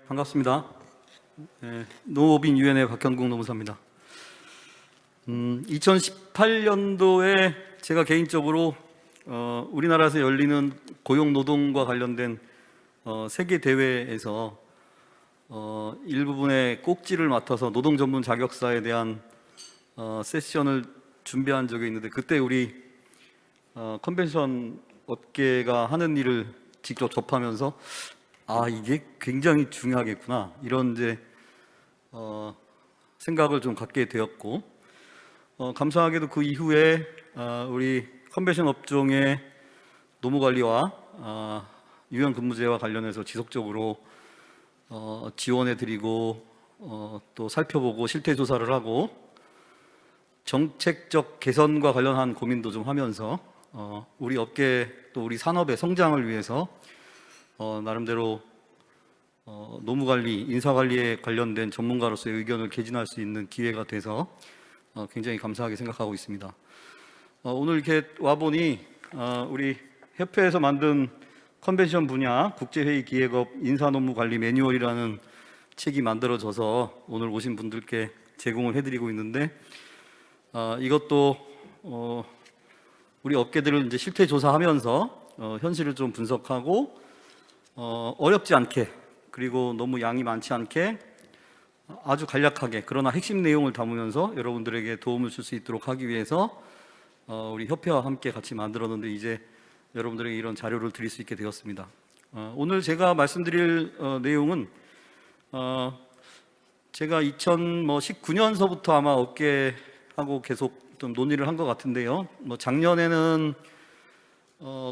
반갑습니다. 농업인 유엔의 박형국 노무사입니다. 2018년도에 제가 개인적으로 우리나라에서 열리는 고용노동과 관련된 세계 대회에서 일부분의 꼭지를 맡아서 노동 전문 자격사에 대한 세션을 준비한 적이 있는데, 그때 우리 컨벤션 업계가 하는 일을 직접 접하면서 이게 굉장히 중요하겠구나, 이런 생각을 좀 갖게 되었고, 감사하게도 그 이후에 우리 컨벤션 업종의 노무관리와 유연 근무제와 관련해서 지속적으로 지원해드리고 또 살펴보고 실태 조사를 하고 정책적 개선과 관련한 고민도 좀 하면서 우리 업계 또 우리 산업의 성장을 위해서 나름대로 노무관리, 인사관리에 관련된 전문가로서의 의견을 개진할 수 있는 기회가 돼서 굉장히 감사하게 생각하고 있습니다. 오늘 이렇게 와보니 우리 협회에서 만든 컨벤션 분야 국제회의 기획업 인사노무관리 매뉴얼이라는 책이 만들어져서 오늘 오신 분들께 제공을 해드리고 있는데, 이것도 우리 업계들을 이제 실태 조사하면서 현실을 좀 분석하고 어렵지 않게, 그리고 너무 양이 많지 않게 아주 간략하게 그러나 핵심 내용을 담으면서 여러분들에게 도움을 줄 수 있도록 하기 위해서 우리 협회와 함께 같이 만들었는데, 이제 여러분들에게 이런 자료를 드릴 수 있게 되었습니다. 오늘 제가 말씀드릴 내용은 제가 2019년서부터 아마 업계하고 계속 좀 논의를 한 것 같은데요. 작년에는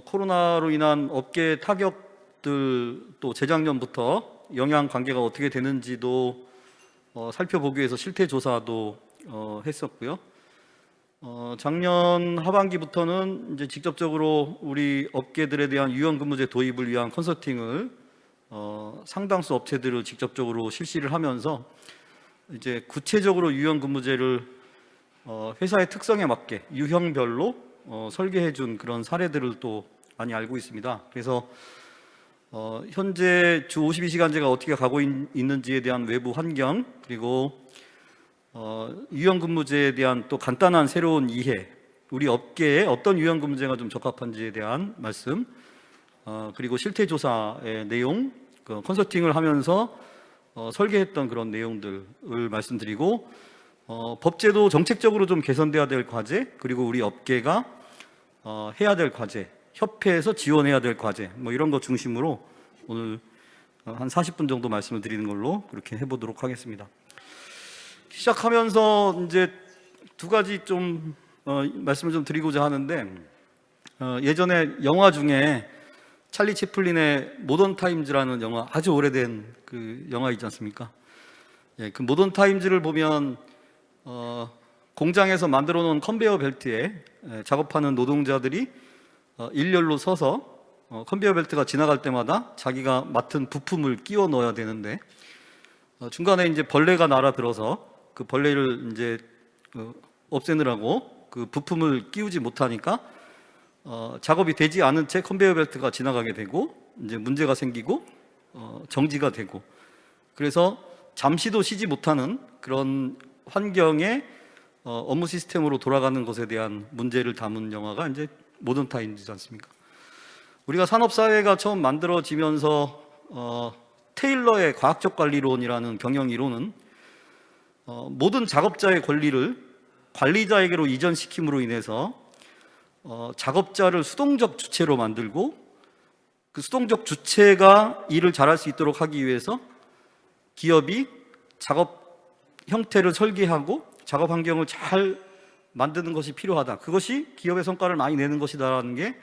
코로나로 인한 업계 타격들, 또 재작년부터 영향 관계가 어떻게 되는지도 살펴보기 위해서 실태 조사도 했었고요. 작년 하반기부터는 이제 직접적으로 우리 업계들에 대한 유연근무제 도입을 위한 컨설팅을 상당수 업체들을 직접적으로 실시를 하면서 이제 구체적으로 유연근무제를 회사의 특성에 맞게 유형별로 설계해 준 그런 사례들을 또 많이 알고 있습니다. 그래서 현재 주 52시간제가 어떻게 가고 있는지에 대한 외부 환경, 그리고 유연근무제에 대한 또 간단한 새로운 이해, 우리 업계에 어떤 유연근무제가 좀 적합한지에 대한 말씀, 그리고 실태조사의 내용, 컨설팅을 하면서 설계했던 그런 내용들을 말씀드리고, 법제도 정책적으로 좀 개선돼야 될 과제, 그리고 우리 업계가 해야 될 과제, 협회에서 지원해야 될 과제, 이런 거 중심으로 오늘 한 40분 정도 말씀을 드리는 걸로 그렇게 해보도록 하겠습니다. 시작하면서 이제 두 가지 좀 말씀을 좀 드리고자 하는데, 예전에 영화 중에 찰리 채플린의 모던 타임즈라는 영화, 아주 오래된 그 영화 있지 않습니까? 그 모던 타임즈를 보면 공장에서 만들어 놓은 컨베이어 벨트에 작업하는 노동자들이 일렬로 서서 컨베이어 벨트가 지나갈 때마다 자기가 맡은 부품을 끼워 넣어야 되는데, 중간에 이제 벌레가 날아들어서 그 벌레를 이제 없애느라고 그 부품을 끼우지 못하니까 작업이 되지 않은 채 컨베이어 벨트가 지나가게 되고 이제 문제가 생기고 정지가 되고, 그래서 잠시도 쉬지 못하는 그런 환경에 업무 시스템으로 돌아가는 것에 대한 문제를 담은 영화가 이제 모던 타임즈지 않습니까? 우리가 산업사회가 처음 만들어지면서 테일러의 과학적 관리론이라는 경영 이론은 모든 작업자의 권리를 관리자에게로 이전시킴으로 인해서 작업자를 수동적 주체로 만들고, 그 수동적 주체가 일을 잘할 수 있도록 하기 위해서 기업이 작업 형태를 설계하고 작업 환경을 잘 만드는 것이 필요하다. 그것이 기업의 성과를 많이 내는 것이다라는 게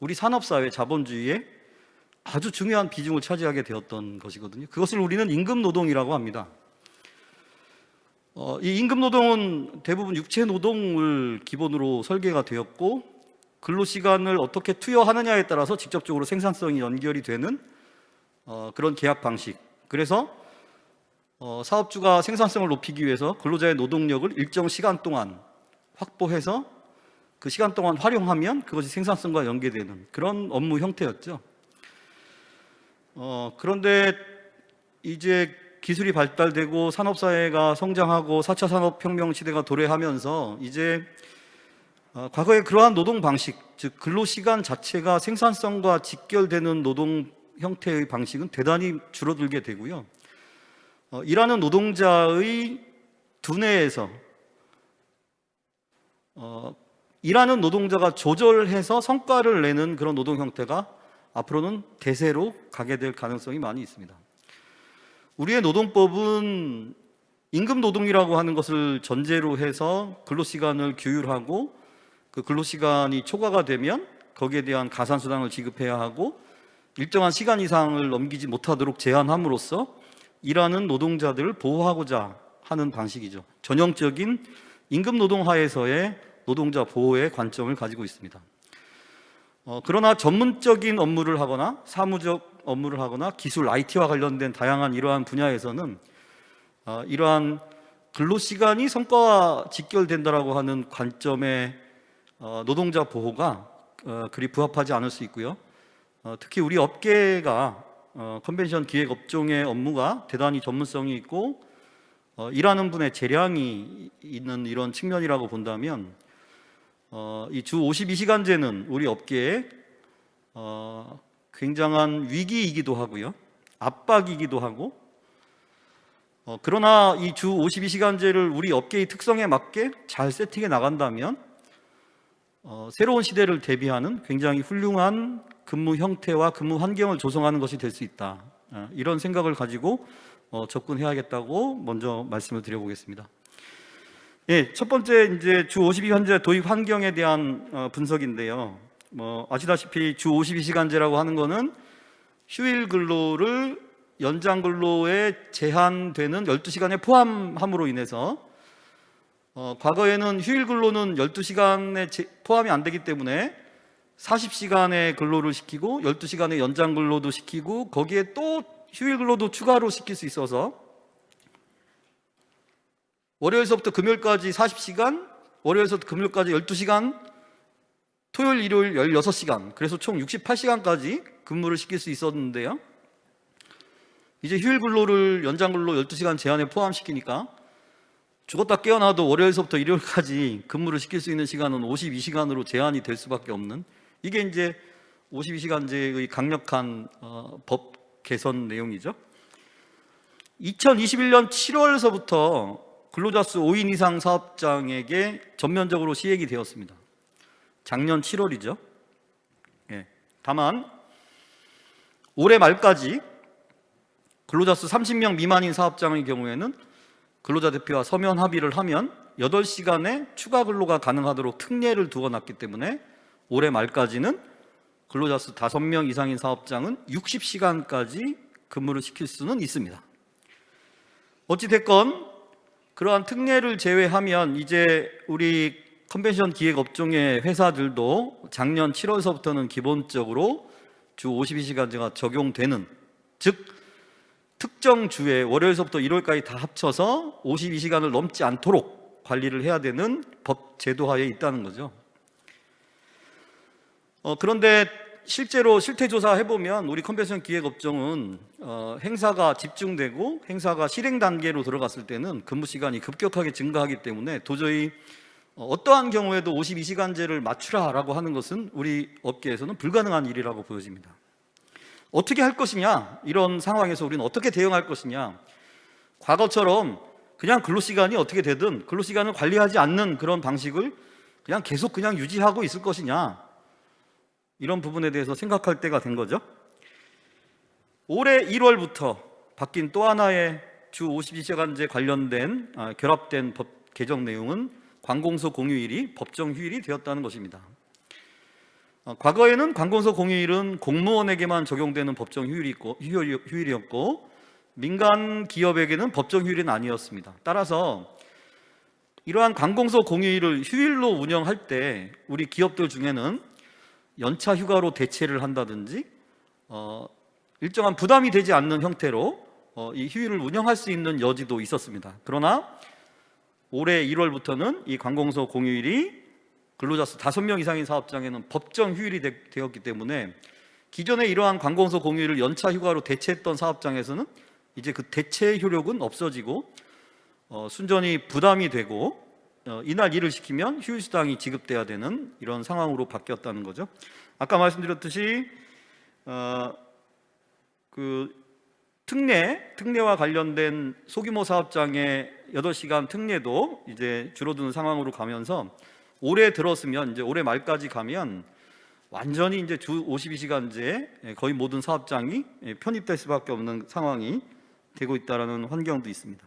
우리 산업사회 자본주의에 아주 중요한 비중을 차지하게 되었던 것이거든요. 그것을 우리는 임금노동이라고 합니다. 이 임금노동은 대부분 육체노동을 기본으로 설계가 되었고, 근로시간을 어떻게 투여하느냐에 따라서 직접적으로 생산성이 연결이 되는 그런 계약 방식. 그래서 사업주가 생산성을 높이기 위해서 근로자의 노동력을 일정 시간 동안 확보해서 그 시간 동안 활용하면 그것이 생산성과 연계되는 그런 업무 형태였죠. 그런데 이제 기술이 발달되고 산업사회가 성장하고 4차 산업혁명 시대가 도래하면서 이제 과거의 그러한 노동 방식, 즉 근로시간 자체가 생산성과 직결되는 노동 형태의 방식은 대단히 줄어들게 되고요. 일하는 노동자의 두뇌에서 일하는 노동자가 조절해서 성과를 내는 그런 노동 형태가 앞으로는 대세로 가게 될 가능성이 많이 있습니다. 우리의 노동법은 임금 노동이라고 하는 것을 전제로 해서 근로시간을 규율하고 그 근로시간이 초과가 되면 거기에 대한 가산수당을 지급해야 하고 일정한 시간 이상을 넘기지 못하도록 제한함으로써 일하는 노동자들을 보호하고자 하는 방식이죠. 전형적인 임금 노동 하에서의 노동자 보호의 관점을 가지고 있습니다. 그러나 전문적인 업무를 하거나 사무적 업무를 하거나 기술, IT와 관련된 다양한 이러한 분야에서는 이러한 근로시간이 성과와 직결된다라고 하는 관점의 노동자 보호가 그리 부합하지 않을 수 있고요. 특히 우리 업계가 컨벤션 기획 업종의 업무가 대단히 전문성이 있고 일하는 분의 재량이 있는 이런 측면이라고 본다면 이 주 52시간제는 우리 업계에 굉장한 위기이기도 하고요, 압박이기도 하고, 그러나 이 주 52시간제를 우리 업계의 특성에 맞게 잘 세팅해 나간다면 새로운 시대를 대비하는 굉장히 훌륭한 근무 형태와 근무 환경을 조성하는 것이 될 수 있다, 이런 생각을 가지고 접근해야겠다고 먼저 말씀을 드려보겠습니다. 예, 첫 번째 이제 주 52시간제 도입 환경에 대한 분석인데요. 아시다시피 주 52시간제라고 하는 거는 휴일 근로를 연장 근로에 제한되는 12시간에 포함함으로 인해서 과거에는 휴일 근로는 12시간에 포함이 안 되기 때문에 40시간의 근로를 시키고 12시간의 연장 근로도 시키고 거기에 또 휴일 근로도 추가로 시킬 수 있어서 월요일서부터 금요일까지 40시간, 월요일서부터 금요일까지 12시간, 토요일, 일요일 16시간, 그래서 총 68시간까지 근무를 시킬 수 있었는데요. 이제 휴일 근로를 연장 근로 12시간 제한에 포함시키니까 죽었다 깨어나도 월요일서부터 일요일까지 근무를 시킬 수 있는 시간은 52시간으로 제한이 될 수밖에 없는, 이게 이제 52시간제의 강력한 법 개선 내용이죠. 2021년 7월서부터 근로자 수 5인 이상 사업장에게 전면적으로 시행이 되었습니다. 작년 7월이죠. 예. 다만 올해 말까지 근로자 수 30명 미만인 사업장의 경우에는 근로자 대표와 서면 합의를 하면 8시간의 추가 근로가 가능하도록 특례를 두어놨기 때문에 올해 말까지는 근로자 수 5명 이상인 사업장은 60시간까지 근무를 시킬 수는 있습니다. 어찌됐건 그러한 특례를 제외하면 이제 우리 컨벤션 기획 업종의 회사들도 작년 7월서부터는 기본적으로 주 52시간제가 적용되는, 즉 특정 주에 월요일서부터 일요일까지 다 합쳐서 52시간을 넘지 않도록 관리를 해야 되는 법 제도하에 있다는 거죠. 그런데 실제로 실태조사 해보면 우리 컨벤션 기획 업종은 행사가 집중되고 행사가 실행 단계로 들어갔을 때는 근무 시간이 급격하게 증가하기 때문에 도저히 어떠한 경우에도 52시간제를 맞추라라고 하는 것은 우리 업계에서는 불가능한 일이라고 보여집니다. 어떻게 할 것이냐, 이런 상황에서 우리는 어떻게 대응할 것이냐, 과거처럼 그냥 근로시간이 어떻게 되든 근로시간을 관리하지 않는 그런 방식을 그냥 계속 그냥 유지하고 있을 것이냐, 이런 부분에 대해서 생각할 때가 된 거죠. 올해 1월부터 바뀐 또 하나의 주 52시간제 관련된 결합된 법 개정 내용은 관공서 공휴일이 법정 휴일이 되었다는 것입니다. 과거에는 관공서 공휴일은 공무원에게만 적용되는 법정 휴일이었고 민간 기업에게는 법정 휴일은 아니었습니다. 따라서 이러한 관공서 공휴일을 휴일로 운영할 때 우리 기업들 중에는 연차 휴가로 대체를 한다든지 일정한 부담이 되지 않는 형태로 이 휴일을 운영할 수 있는 여지도 있었습니다. 그러나 올해 1월부터는 이 관공서 공휴일이 근로자 수 5명 이상인 사업장에는 법정 휴일이 되었기 때문에 기존에 이러한 관공서 공휴일을 연차 휴가로 대체했던 사업장에서는 이제 그 대체 효력은 없어지고 순전히 부담이 되고 이날 일을 시키면 휴일수당이 지급돼야 되는 이런 상황으로 바뀌었다는 거죠. 아까 말씀드렸듯이 그 특례와 관련된 소규모 사업장의 8시간 특례도 이제 줄어드는 상황으로 가면서 올해 들었으면 이제 올해 말까지 가면 완전히 이제 주 52시간제 거의 모든 사업장이 편입될 수밖에 없는 상황이 되고 있다라는 환경도 있습니다.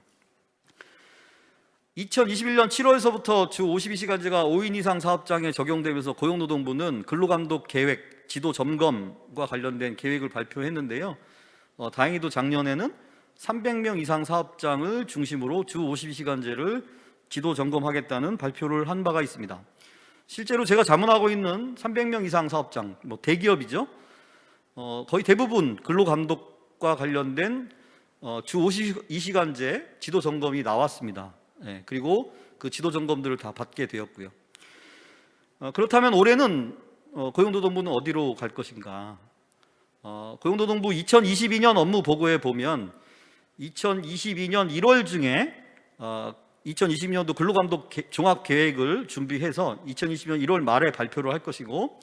2021년 7월서부터 주 52시간제가 5인 이상 사업장에 적용되면서 고용노동부는 근로감독 계획, 지도 점검과 관련된 계획을 발표했는데요. 다행히도 작년에는 300명 이상 사업장을 중심으로 주 52시간제를 지도 점검하겠다는 발표를 한 바가 있습니다. 실제로 제가 자문하고 있는 300명 이상 사업장, 대기업이죠. 거의 대부분 근로감독과 관련된 주 52시간제 지도 점검이 나왔습니다. 그리고 그 지도 점검들을 다 받게 되었고요. 그렇다면 올해는 고용노동부는 어디로 갈 것인가? 고용노동부 2022년 업무 보고에 보면 2022년 1월 중에 2022년도 근로감독 종합계획을 준비해서 2020년 1월 말에 발표를 할 것이고,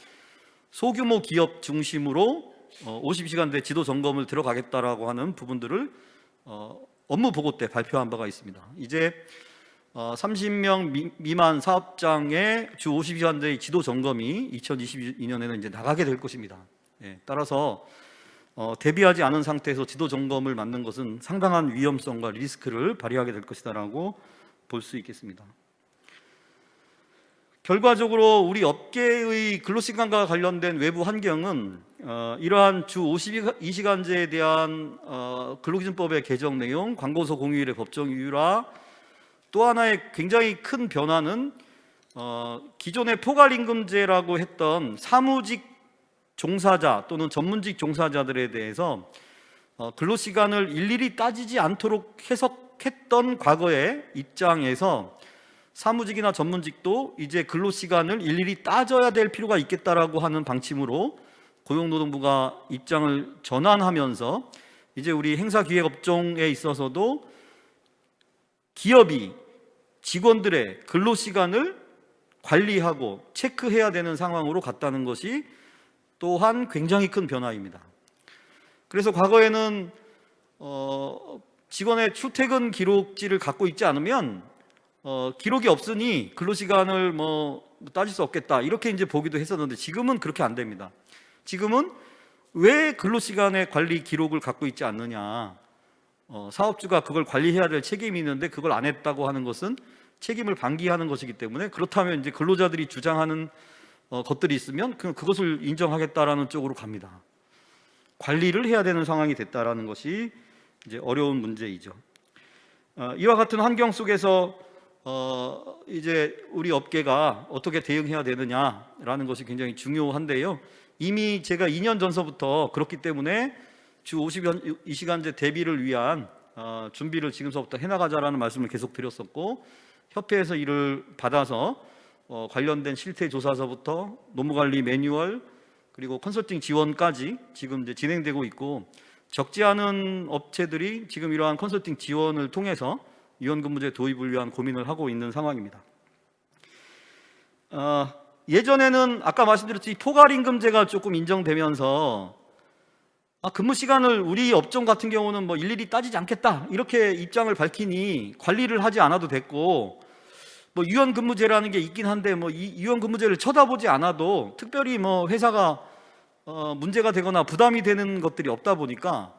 소규모 기업 중심으로 50시간대 지도 점검을 들어가겠다라고 하는 부분들을 업무 보고 때 발표한 바가 있습니다. 이제 30명 미만 사업장의 주 52시간대의 지도 점검이 2022년에는 이제 나가게 될 것입니다. 따라서 대비하지 않은 상태에서 지도 점검을 맡는 것은 상당한 위험성과 리스크를 발휘하게 될 것이다라고 볼 수 있겠습니다. 결과적으로 우리 업계의 근로시간과 관련된 외부 환경은 이러한 주 52시간제에 대한 근로기준법의 개정 내용, 관공서 공휴일의 법정 이유라, 또 하나의 굉장히 큰 변화는 기존의 포괄임금제라고 했던 사무직 종사자 또는 전문직 종사자들에 대해서 근로시간을 일일이 따지지 않도록 해석했던 과거의 입장에서 사무직이나 전문직도 이제 근로시간을 일일이 따져야 될 필요가 있겠다라고 하는 방침으로 고용노동부가 입장을 전환하면서 이제 우리 행사기획업종에 있어서도 기업이 직원들의 근로시간을 관리하고 체크해야 되는 상황으로 갔다는 것이 또한 굉장히 큰 변화입니다. 그래서 과거에는 직원의 출퇴근 기록지를 갖고 있지 않으면 기록이 없으니 근로시간을 따질 수 없겠다, 이렇게 이제 보기도 했었는데 지금은 그렇게 안 됩니다. 지금은 왜 근로시간의 관리 기록을 갖고 있지 않느냐, 사업주가 그걸 관리해야 될 책임이 있는데 그걸 안 했다고 하는 것은 책임을 방기하는 것이기 때문에, 그렇다면 이제 근로자들이 주장하는 것들이 있으면 그것을 인정하겠다라는 쪽으로 갑니다. 관리를 해야 되는 상황이 됐다라는 것이 이제 어려운 문제이죠. 이와 같은 환경 속에서 이제 우리 업계가 어떻게 대응해야 되느냐라는 것이 굉장히 중요한데요. 이미 제가 2년 전서부터 그렇기 때문에 주 52시간제 대비를 위한 준비를 지금서부터 해나가자라는 말씀을 계속 드렸었고, 협회에서 이를 받아서 관련된 실태조사서부터 노무관리 매뉴얼 그리고 컨설팅 지원까지 지금 이제 진행되고 있고, 적지 않은 업체들이 지금 이러한 컨설팅 지원을 통해서 유연근무제 도입을 위한 고민을 하고 있는 상황입니다. 예전에는 아까 말씀드렸듯이 포괄임금제가 조금 인정되면서 근무 시간을 우리 업종 같은 경우는 일일이 따지지 않겠다, 이렇게 입장을 밝히니 관리를 하지 않아도 됐고, 유연근무제라는 게 있긴 한데 이 유연근무제를 쳐다보지 않아도 특별히 회사가 문제가 되거나 부담이 되는 것들이 없다 보니까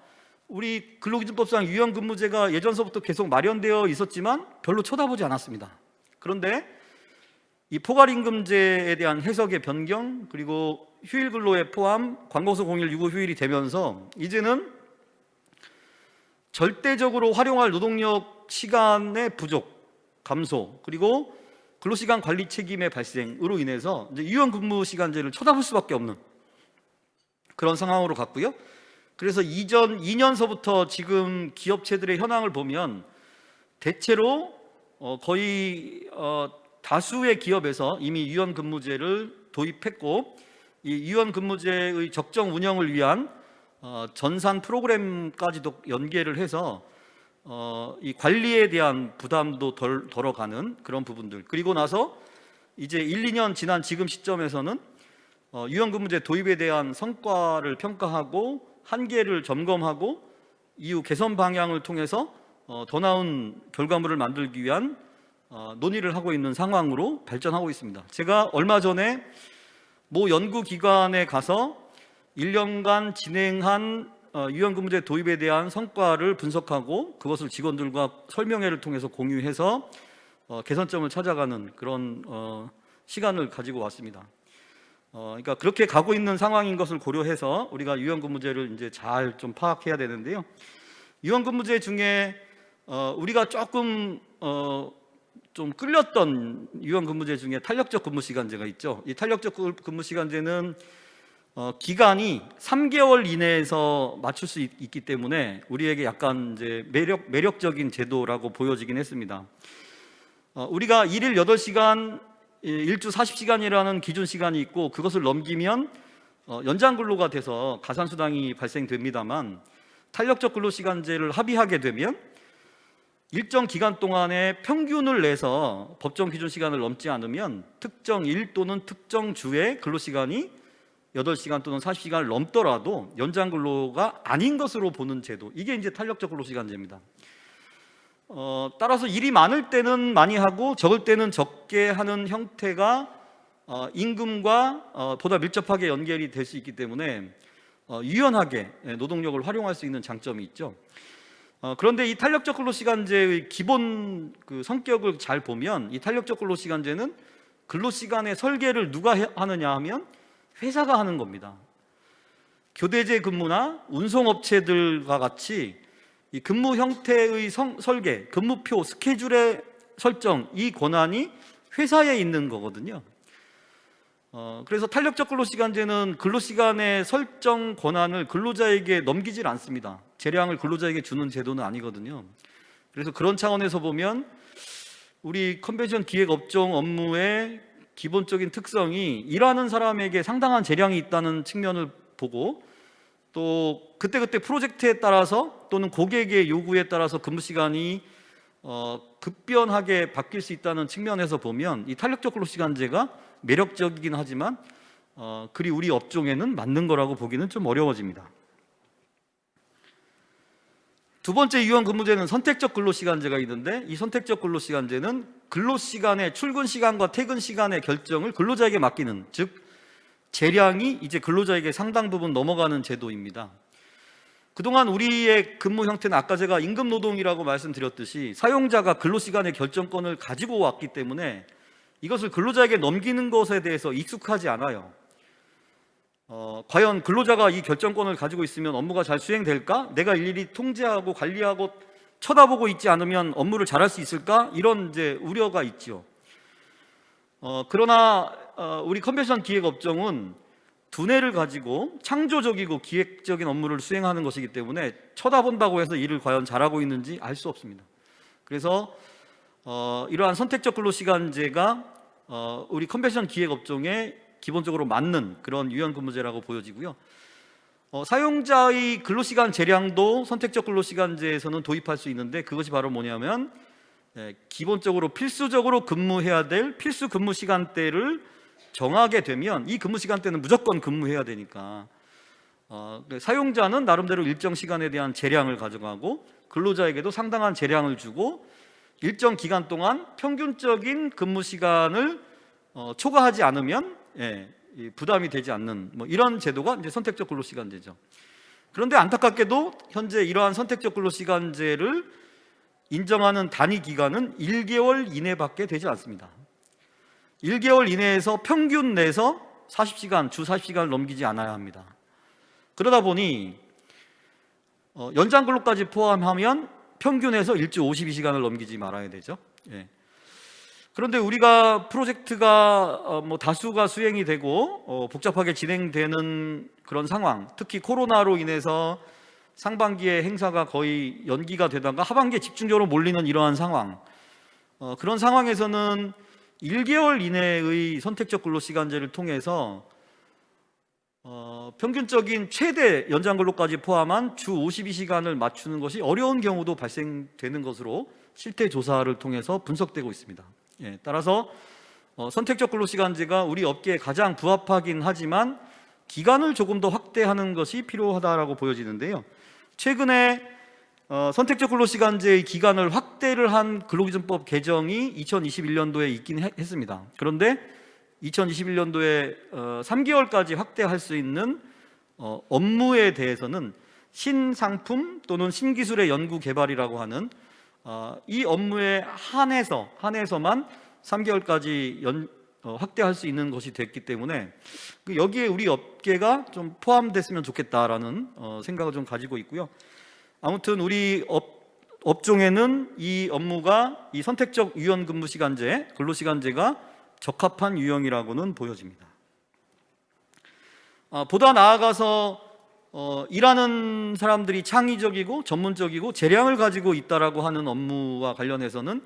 우리 근로기준법상 유연근무제가 예전서부터 계속 마련되어 있었지만 별로 쳐다보지 않았습니다. 그런데 이 포괄임금제에 대한 해석의 변경, 그리고 휴일근로에 포함 관공서 공휴일 유급 휴일이 되면서 이제는 절대적으로 활용할 노동력 시간의 부족, 감소, 그리고 근로시간 관리 책임의 발생으로 인해서 이제 유연근무시간제를 쳐다볼 수밖에 없는 그런 상황으로 갔고요. 그래서 이전 2년서부터 지금 기업체들의 현황을 보면 대체로 거의 다수의 기업에서 이미 유연근무제를 도입했고, 이 유연 근무제의 적정 운영을 위한 전산 프로그램까지도 연계를 해서 이 관리에 대한 부담도 덜어가는 그런 부분들, 그리고 나서 이제 1, 2년 지난 지금 시점에서는 유연 근무제 도입에 대한 성과를 평가하고 한계를 점검하고 이후 개선 방향을 통해서 더 나은 결과물을 만들기 위한 논의를 하고 있는 상황으로 발전하고 있습니다. 제가 얼마 전에 모 연구기관에 가서 1년간 진행한 유연 근무제 도입에 대한 성과를 분석하고 그것을 직원들과 설명회를 통해서 공유해서 개선점을 찾아가는 그런 시간을 가지고 왔습니다. 그러니까 그렇게 가고 있는 상황인 것을 고려해서 우리가 유연 근무제를 이제 잘 좀 파악해야 되는데요. 유연 근무제 중에 우리가 조금 좀 끌렸던 유연 근무제 중에 탄력적 근무 시간제가 있죠. 이 탄력적 근무 시간제는 기간이 3개월 이내에서 맞출 수 있기 때문에 우리에게 약간 이제 매력적인 제도라고 보여지긴 했습니다. 우리가 일일 8시간, 일주 40시간이라는 기준 시간이 있고 그것을 넘기면 연장 근로가 돼서 가산수당이 발생됩니다만, 탄력적 근로시간제를 합의하게 되면 일정 기간 동안에 평균을 내서 법정 기준 시간을 넘지 않으면 특정 일 또는 특정 주의 근로시간이 8시간 또는 40시간을 넘더라도 연장 근로가 아닌 것으로 보는 제도, 이게 이제 탄력적 근로시간제입니다. 따라서 일이 많을 때는 많이 하고 적을 때는 적게 하는 형태가 임금과 보다 밀접하게 연결이 될 수 있기 때문에 유연하게 노동력을 활용할 수 있는 장점이 있죠. 그런데 이 탄력적 근로시간제의 기본 그 성격을 잘 보면 이 탄력적 근로시간제는 근로시간의 설계를 누가 하느냐 하면 회사가 하는 겁니다. 교대제 근무나 운송업체들과 같이 이 근무 형태의 설계, 근무표, 스케줄의 설정, 이 권한이 회사에 있는 거거든요. 그래서 탄력적 근로시간제는 근로시간의 설정 권한을 근로자에게 넘기질 않습니다. 재량을 근로자에게 주는 제도는 아니거든요. 그래서 그런 차원에서 보면 우리 컨벤션 기획업종 업무의 기본적인 특성이 일하는 사람에게 상당한 재량이 있다는 측면을 보고, 또 그때그때 프로젝트에 따라서 또는 고객의 요구에 따라서 근무시간이 급변하게 바뀔 수 있다는 측면에서 보면 이 탄력적 근로시간제가 매력적이긴 하지만 그리 우리 업종에는 맞는 거라고 보기는 좀 어려워집니다. 두 번째 유연 근무제는 선택적 근로시간제가 있는데, 이 선택적 근로시간제는 근로시간의 출근 시간과 퇴근 시간의 결정을 근로자에게 맡기는, 즉 재량이 이제 근로자에게 상당 부분 넘어가는 제도입니다. 그동안 우리의 근무 형태는 아까 제가 임금노동이라고 말씀드렸듯이 사용자가 근로시간의 결정권을 가지고 왔기 때문에 이것을 근로자에게 넘기는 것에 대해서 익숙하지 않아요. 과연 근로자가 이 결정권을 가지고 있으면 업무가 잘 수행될까? 내가 일일이 통제하고 관리하고 쳐다보고 있지 않으면 업무를 잘할 수 있을까? 이런 이제 우려가 있죠. 그러나 우리 컨벤션 기획업종은 두뇌를 가지고 창조적이고 기획적인 업무를 수행하는 것이기 때문에 쳐다본다고 해서 일을 과연 잘하고 있는지 알 수 없습니다. 그래서 이러한 선택적 근로시간제가 우리 컨벤션 기획업종에 기본적으로 맞는 그런 유연 근무제라고 보여지고요. 사용자의 근로시간 재량도 선택적 근로시간제에서는 도입할 수 있는데, 그것이 바로 뭐냐면 기본적으로 필수적으로 근무해야 될 필수 근무 시간대를 정하게 되면 이 근무 시간대는 무조건 근무해야 되니까 사용자는 나름대로 일정 시간에 대한 재량을 가져가고 근로자에게도 상당한 재량을 주고 일정 기간 동안 평균적인 근무 시간을 초과하지 않으면 부담이 되지 않는 이런 제도가 이제 선택적 근로시간제죠. 그런데 안타깝게도 현재 이러한 선택적 근로시간제를 인정하는 단위 기간은 1개월 이내밖에 되지 않습니다. 1개월 이내에서 평균 내서 40시간, 주 40시간을 넘기지 않아야 합니다. 그러다 보니 연장 근로까지 포함하면 평균에서 일주 52시간을 넘기지 말아야 되죠. 그런데 우리가 프로젝트가 다수가 수행이 되고 복잡하게 진행되는 그런 상황, 특히 코로나로 인해서 상반기에 행사가 거의 연기가 되다가 하반기에 집중적으로 몰리는 이러한 상황, 그런 상황에서는 1개월 이내의 선택적 근로시간제를 통해서 평균적인 최대 연장 근로까지 포함한 주 52시간을 맞추는 것이 어려운 경우도 발생되는 것으로 실태 조사를 통해서 분석되고 있습니다. 따라서 선택적 근로시간제가 우리 업계에 가장 부합하긴 하지만 기간을 조금 더 확대하는 것이 필요하다라고 보여지는데요. 최근에 선택적 근로시간제의 기간을 확대를 한 근로기준법 개정이 2021년도에 있긴 했습니다. 그런데 2021년도에 3개월까지 확대할 수 있는 업무에 대해서는 신상품 또는 신기술의 연구 개발이라고 하는 이 업무에 한해서만 3개월까지 확대할 수 있는 것이 됐기 때문에 여기에 우리 업계가 좀 포함됐으면 좋겠다라는 생각을 좀 가지고 있고요. 아무튼 우리 업종에는 이 업무가 이 선택적 유연근무시간제, 근로시간제가 적합한 유형이라고는 보여집니다. 보다 나아가서 일하는 사람들이 창의적이고 전문적이고 재량을 가지고 있다라고 하는 업무와 관련해서는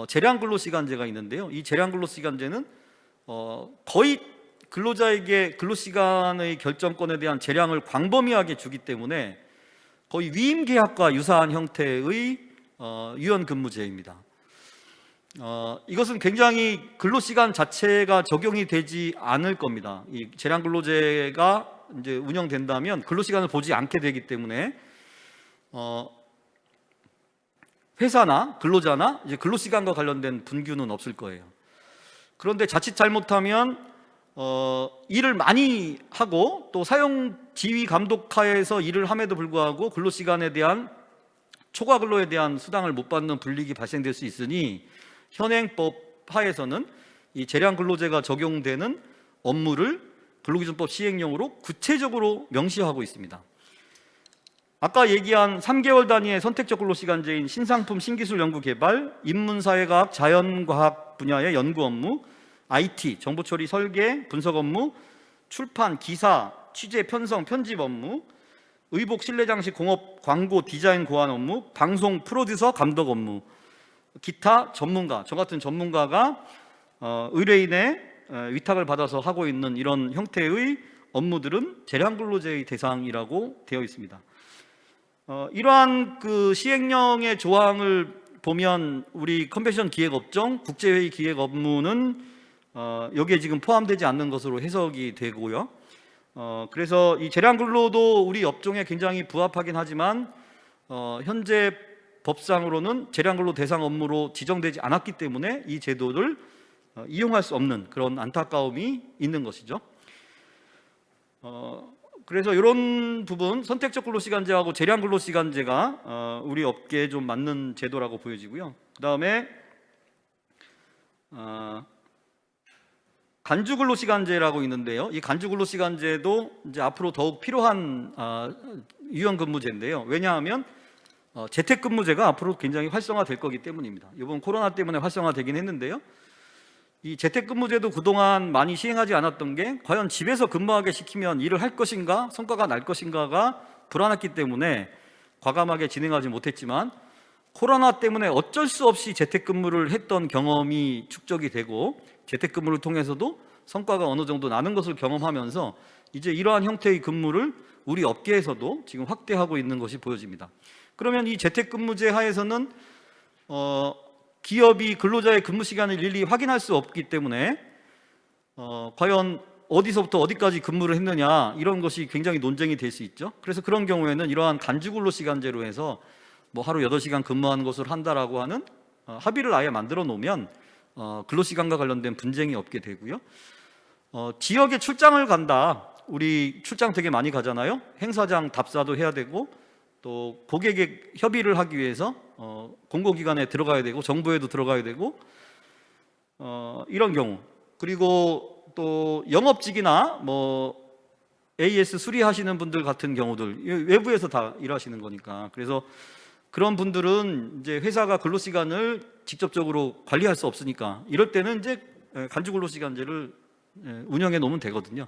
재량 근로시간제가 있는데요. 이 재량 근로시간제는 거의 근로자에게 근로시간의 결정권에 대한 재량을 광범위하게 주기 때문에 거의 위임 계약과 유사한 형태의 유연근무제입니다. 이것은 굉장히 근로시간 자체가 적용이 되지 않을 겁니다. 이 재량 근로제가 이제 운영된다면 근로시간을 보지 않게 되기 때문에 회사나 근로자나 이제 근로시간과 관련된 분규는 없을 거예요. 그런데 자칫 잘못하면 일을 많이 하고 또 사용 지휘 감독하에서 일을 함에도 불구하고 근로시간에 대한 초과 근로에 대한 수당을 못 받는 불이익이 발생될 수 있으니 현행법 하에서는 이 재량 근로제가 적용되는 업무를 근로기준법 시행령으로 구체적으로 명시하고 있습니다. 아까 얘기한 3개월 단위의 선택적 근로시간제인 신상품, 신기술 연구 개발, 인문사회과학, 자연과학 분야의 연구 업무, IT, 정보처리 설계, 분석 업무, 출판, 기사, 취재, 편성, 편집 업무, 의복, 실내장식, 공업, 광고, 디자인, 고안 업무, 방송, 프로듀서, 감독 업무, 기타 전문가, 저 같은 전문가가 의뢰인의 위탁을 받아서 하고 있는 이런 형태의 업무들은 재량 근로제의 대상이라고 되어 있습니다. 이러한 그 시행령의 조항을 보면 우리 컨벤션 기획업종, 국제회의 기획 업무는 여기에 지금 포함되지 않는 것으로 해석이 되고요. 그래서 이 재량 근로도 우리 업종에 굉장히 부합하긴 하지만 현재 법상으로는 재량 근로 대상 업무로 지정되지 않았기 때문에 이 제도를 이용할 수 없는 그런 안타까움이 있는 것이죠. 그래서 이런 부분 선택적 근로시간제하고 재량 근로시간제가 우리 업계에 좀 맞는 제도라고 보여지고요. 그 다음에 간주 근로시간제라고 있는데요. 이 간주 근로시간제도 이제 앞으로 더욱 필요한 유연근무제인데요. 왜냐하면 재택근무제가 앞으로 굉장히 활성화될 거기 때문입니다. 이번 코로나 때문에 활성화되긴 했는데요. 이 재택근무제도 그동안 많이 시행하지 않았던 게 과연 집에서 근무하게 시키면 일을 할 것인가, 성과가 날 것인가가 불안했기 때문에 과감하게 진행하지 못했지만 코로나 때문에 어쩔 수 없이 재택근무를 했던 경험이 축적이 되고 재택근무를 통해서도 성과가 어느 정도 나는 것을 경험하면서 이제 이러한 형태의 근무를 우리 업계에서도 지금 확대하고 있는 것이 보여집니다. 그러면 이 재택근무제 하에서는 기업이 근로자의 근무 시간을 일일이 확인할 수 없기 때문에 과연 어디서부터 어디까지 근무를 했느냐 이런 것이 굉장히 논쟁이 될 수 있죠. 그래서 그런 경우에는 이러한 간주 근로시간제로 해서 뭐 하루 8시간 근무하는 것을 한다라고 하는 합의를 아예 만들어 놓으면 근로시간과 관련된 분쟁이 없게 되고요. 지역에 출장을 간다. 우리 출장 되게 많이 가잖아요. 행사장 답사도 해야 되고 또 고객에 협의를 하기 위해서 공공기관에 들어가야 되고 정부에도 들어가야 되고 이런 경우, 그리고 또 영업직이나 뭐 AS 수리하시는 분들 같은 경우들 외부에서 다 일하시는 거니까, 그래서 그런 분들은 이제 회사가 근로시간을 직접적으로 관리할 수 없으니까 이럴 때는 이제 간주 근로시간제를 운영해 놓으면 되거든요.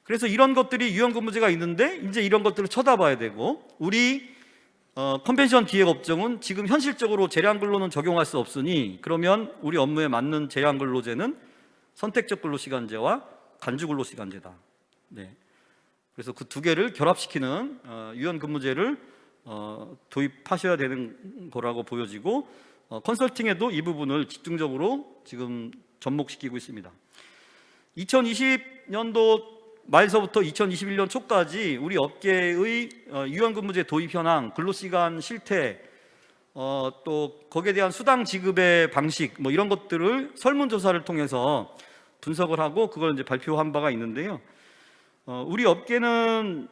그래서 이런 것들이 유연근무제가 있는데 이제 이런 것들을 쳐다봐야 되고, 우리 컨벤션 기획업종은 지금 현실적으로 재량근로는 적용할 수 없으니 그러면 우리 업무에 맞는 재량근로제는 선택적 근로시간제와 간주 근로시간제다. 네. 그래서 그 두 개를 결합시키는 유연근무제를 도입하셔야 되는 거라고 보여지고, 컨설팅에도 이 부분을 집중적으로 지금 접목시키고 있습니다. 2020년도 말서부터 2021년 초까지 우리 업계의 유연근무제 도입 현황, 근로시간 실태, 또 거기에 대한 수당 지급의 방식, 뭐 이런 것들을 설문조사를 통해서 분석을 하고 그걸 이제 발표한 바가 있는데요. 우리 업계는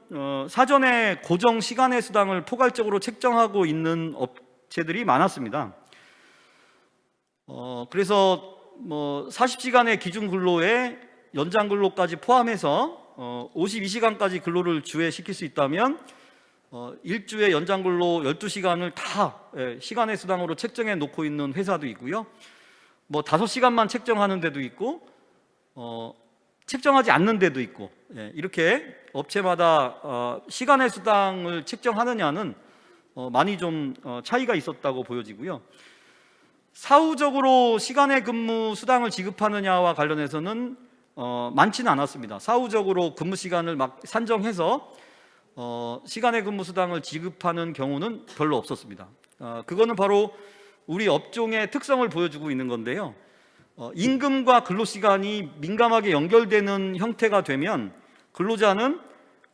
사전에 고정 시간의 수당을 포괄적으로 책정하고 있는 업체들이 많았습니다. 그래서 뭐 40시간의 기준 근로에 연장 근로까지 포함해서 52시간까지 근로를 주에 시킬 수 있다면 일주에 연장 근로 12시간을 다 시간의 수당으로 책정해 놓고 있는 회사도 있고요. 뭐 5시간만 책정하는 데도 있고 책정하지 않는 데도 있고, 이렇게 업체마다 시간의 수당을 책정하느냐는 많이 좀 차이가 있었다고 보여지고요. 사후적으로 시간의 근무 수당을 지급하느냐와 관련해서는 많지는 않았습니다. 사후적으로 근무 시간을 막 산정해서 시간의 근무 수당을 지급하는 경우는 별로 없었습니다. 그거는 바로 우리 업종의 특성을 보여주고 있는 건데요. 임금과 근로시간이 민감하게 연결되는 형태가 되면 근로자는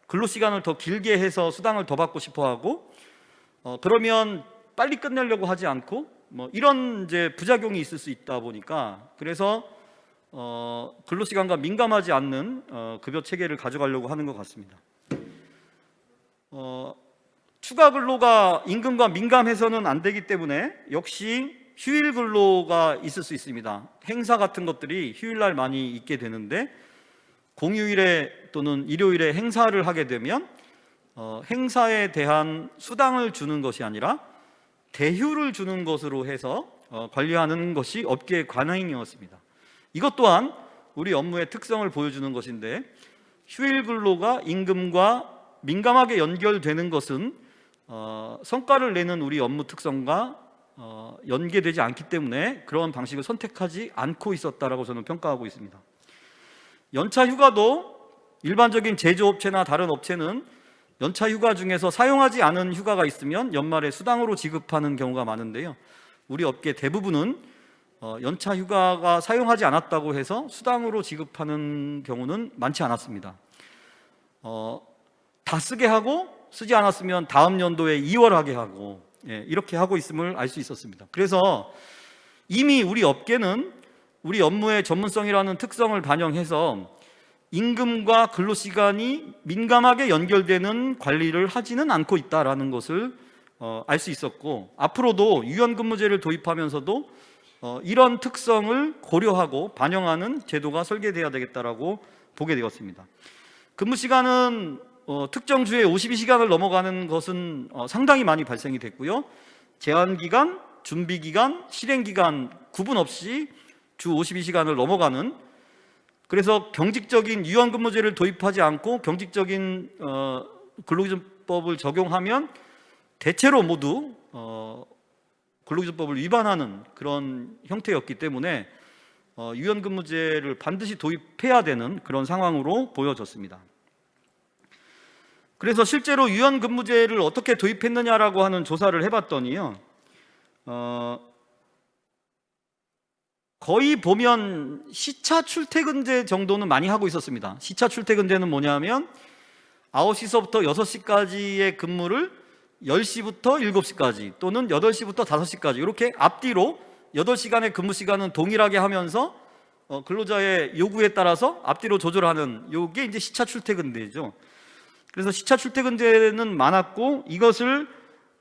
근로시간을 더 길게 해서 수당을 더 받고 싶어 하고, 그러면 빨리 끝내려고 하지 않고 뭐 이런 이제 부작용이 있을 수 있다 보니까, 그래서 근로시간과 민감하지 않는 급여 체계를 가져가려고 하는 것 같습니다. 추가 근로가 임금과 민감해서는 안 되기 때문에 역시 휴일 근로가 있을 수 있습니다. 행사 같은 것들이 휴일날 많이 있게 되는데, 공휴일에 또는 일요일에 행사를 하게 되면 행사에 대한 수당을 주는 것이 아니라 대휴를 주는 것으로 해서 관리하는 것이 업계의 관행이었습니다. 이것 또한 우리 업무의 특성을 보여주는 것인데, 휴일 근로가 임금과 민감하게 연결되는 것은 성과를 내는 우리 업무 특성과 연계되지 않기 때문에 그런 방식을 선택하지 않고 있었다라고 저는 평가하고 있습니다. 연차 휴가도 일반적인 제조업체나 다른 업체는 연차 휴가 중에서 사용하지 않은 휴가가 있으면 연말에 수당으로 지급하는 경우가 많은데요. 우리 업계 대부분은 연차 휴가가 사용하지 않았다고 해서 수당으로 지급하는 경우는 많지 않았습니다. 다 쓰게 하고 쓰지 않았으면 다음 연도에 2월 하게 하고, 이렇게 하고 있음을 알 수 있었습니다. 그래서 이미 우리 업계는 우리 업무의 전문성이라는 특성을 반영해서 임금과 근로시간이 민감하게 연결되는 관리를 하지는 않고 있다는 것을 알 수 있었고, 앞으로도 유연근무제를 도입하면서도 이런 특성을 고려하고 반영하는 제도가 설계되어야 되겠다라고 보게 되었습니다. 근무시간은 특정 주에 52시간을 넘어가는 것은 상당히 많이 발생이 됐고요. 제한기간, 준비기간, 실행기간 구분 없이 주 52시간을 넘어가는, 그래서 경직적인 유연근무제를 도입하지 않고 경직적인 근로기준법을 적용하면 대체로 모두 근로기준법을 위반하는 그런 형태였기 때문에 유연근무제를 반드시 도입해야 되는 그런 상황으로 보여졌습니다. 그래서 실제로 유연근무제를 어떻게 도입했느냐라고 하는 조사를 해봤더니요, 거의 보면 시차 출퇴근제 정도는 많이 하고 있었습니다. 시차 출퇴근제는 뭐냐면 9시서부터 6시까지의 근무를 10시부터 7시까지 또는 8시부터 5시까지 이렇게 앞뒤로 8시간의 근무 시간은 동일하게 하면서 근로자의 요구에 따라서 앞뒤로 조절하는, 이게 이제 시차 출퇴근제죠. 그래서 시차 출퇴근제는 많았고, 이것을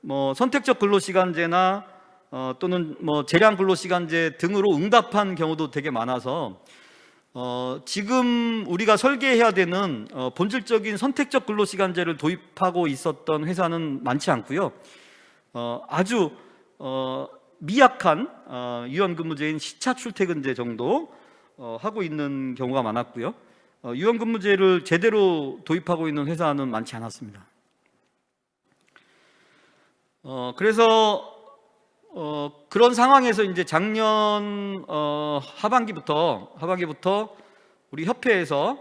뭐 선택적 근로시간제나 또는 뭐 재량 근로시간제 등으로 응답한 경우도 되게 많아서 지금 우리가 설계해야 되는 본질적인 선택적 근로시간제를 도입하고 있었던 회사는 많지 않고요. 아주 미약한 유연근무제인 시차 출퇴근제 정도 하고 있는 경우가 많았고요. 유연근무제를 제대로 도입하고 있는 회사는 많지 않았습니다. 그래서 그런 상황에서 이제 작년 하반기부터 우리 협회에서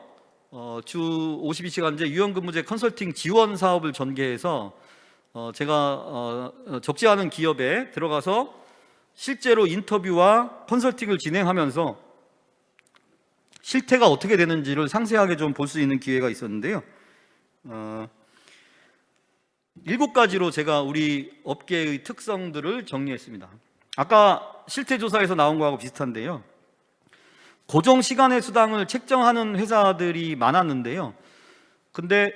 주 52시간제 유연근무제 컨설팅 지원 사업을 전개해서 제가 적지 않은 기업에 들어가서 실제로 인터뷰와 컨설팅을 진행하면서 실태가 어떻게 되는지를 상세하게 좀 볼 수 있는 기회가 있었는데요. 7가지로 제가 우리 업계의 특성들을 정리했습니다. 아까 실태조사에서 나온 거하고 비슷한데요. 고정 시간의 수당을 책정하는 회사들이 많았는데요. 근데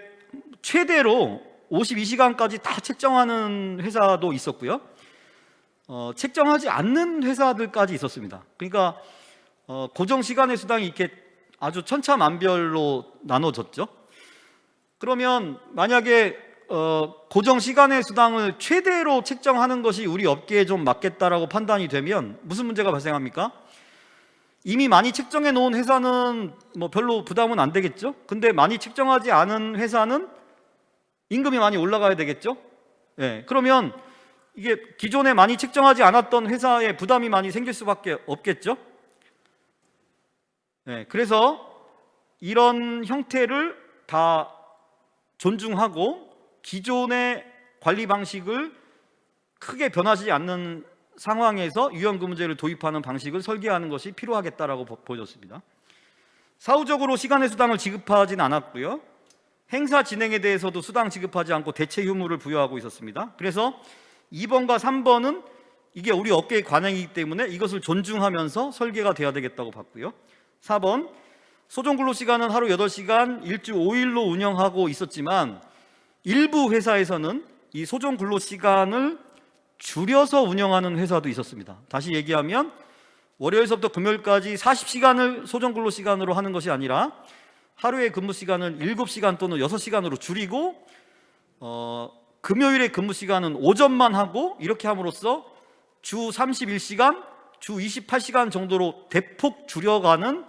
최대로 52시간까지 다 책정하는 회사도 있었고요. 책정하지 않는 회사들까지 있었습니다. 그러니까 고정 시간의 수당이 이렇게 아주 천차만별로 나눠졌죠. 그러면 만약에 고정 시간의 수당을 최대로 책정하는 것이 우리 업계에 좀 맞겠다라고 판단이 되면 무슨 문제가 발생합니까? 이미 많이 책정해 놓은 회사는 뭐 별로 부담은 안 되겠죠. 근데 많이 책정하지 않은 회사는 임금이 많이 올라가야 되겠죠. 예, 그러면 이게 기존에 많이 책정하지 않았던 회사에 부담이 많이 생길 수밖에 없겠죠. 예, 그래서 이런 형태를 다 존중하고 기존의 관리 방식을 크게 변하지 않는 상황에서 유연근무제를 도입하는 방식을 설계하는 것이 필요하겠다라고 보여졌습니다. 사후적으로 시간의 수당을 지급하진 않았고요. 행사 진행에 대해서도 수당 지급하지 않고 대체 휴무를 부여하고 있었습니다. 그래서 2번과 3번은 이게 우리 업계의 관행이기 때문에 이것을 존중하면서 설계가 돼야 되겠다고 봤고요. 4번, 소정근로시간은 하루 8시간 일주 5일로 운영하고 있었지만 일부 회사에서는 이 소정근로시간을 줄여서 운영하는 회사도 있었습니다. 다시 얘기하면 월요일서부터 금요일까지 40시간을 소정근로시간으로 하는 것이 아니라 하루의 근무시간을 7시간 또는 6시간으로 줄이고 금요일의 근무시간은 오전만 하고 이렇게 함으로써 주 31시간, 주 28시간 정도로 대폭 줄여가는